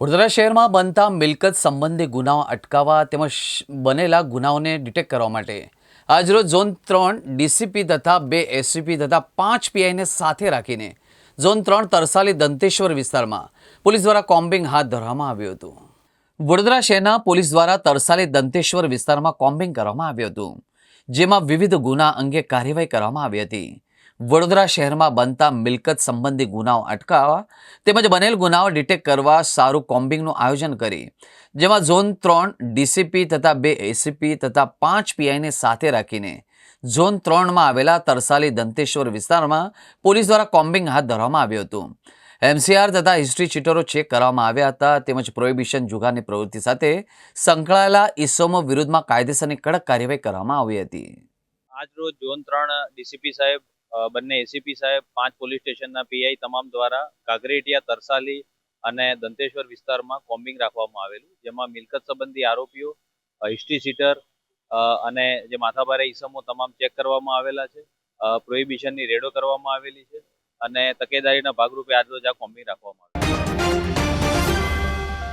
વડોદરા શહેરમાં બનતા મિલકત સંબંધી ગુનાઓ અટકાવવા તેમજ બનેલા ગુનાઓને ડિટેક્ટ કરવા માટે આજરોજ ઝોન 3 ડીસીપી તથા 2 એસીપી તથા 5 પીઆઈને સાથે રાખીને ઝોન 3 તરસાલી દંતેશ્વર વિસ્તારમાં પોલીસ દ્વારા કોમ્બિંગ હાથ ધરવામાં આવ્યું હતું। વડોદરા શહેરના પોલીસ દ્વારા તરસાલી દંતેશ્વર વિસ્તારમાં કોમ્બિંગ કરવામાં આવ્યું હતું, જેમાં વિવિધ ગુના અંગે કાર્યવાહી કરવામાં આવી હતી। વડોદરા શહેરમાં બનતા મિલકત સંબંધી ગુનાઓ અટકાવવા તેમજ બનેલ ગુનાઓ ડિટેક્ટ કરવા સારું કોમ્બિંગનું આયોજન કરી જેમાં ઝોન 3 ડીસીપી તથા 2 એસીપી તથા 5 પીઆઈને સાથે રાખીને ઝોન 3માં આવેલા તરસાલી દંતેશ્વર વિસ્તારમાં પોલીસ દ્વારા કોમ્બિંગ હાથ ધરવામાં આવ્યું હતું। એમસીઆર તથા હિસ્ટ્રી ચીટરો ચેક કરવામાં આવ્યા હતા તેમજ પ્રોહિબિશન જુગારની પ્રવૃત્તિ સાથે સંકળાયેલા ઇસમો વિરુદ્ધમાં કાયદેસરની કડક કાર્યવાહી કરવામાં આવી હતી। આજ રોજ ઝોન 3 ડીસીપી સાહેબ, બંને એસીપી સાહેબ, 5 પોલીસ સ્ટેશનના પીઆઈ તમામ દ્વારા કાગરેટિયા, તરસાલી અને દંતેશ્વર વિસ્તારમાં કોમ્બિંગ રાખવામાં આવેલું, જેમાં મિલકત સંબંધી આરોપીઓ, હિસ્ટ્રી સીટર અને જે માથાભારે ઇસમો તમામ ચેક કરવામાં આવેલા છે। પ્રોહિબિશનની રેડો કરવામાં આવેલી છે અને તકેદારીના ભાગરૂપે આજરોજ આ કોમ્બિંગ રાખવામાં આવ્યું।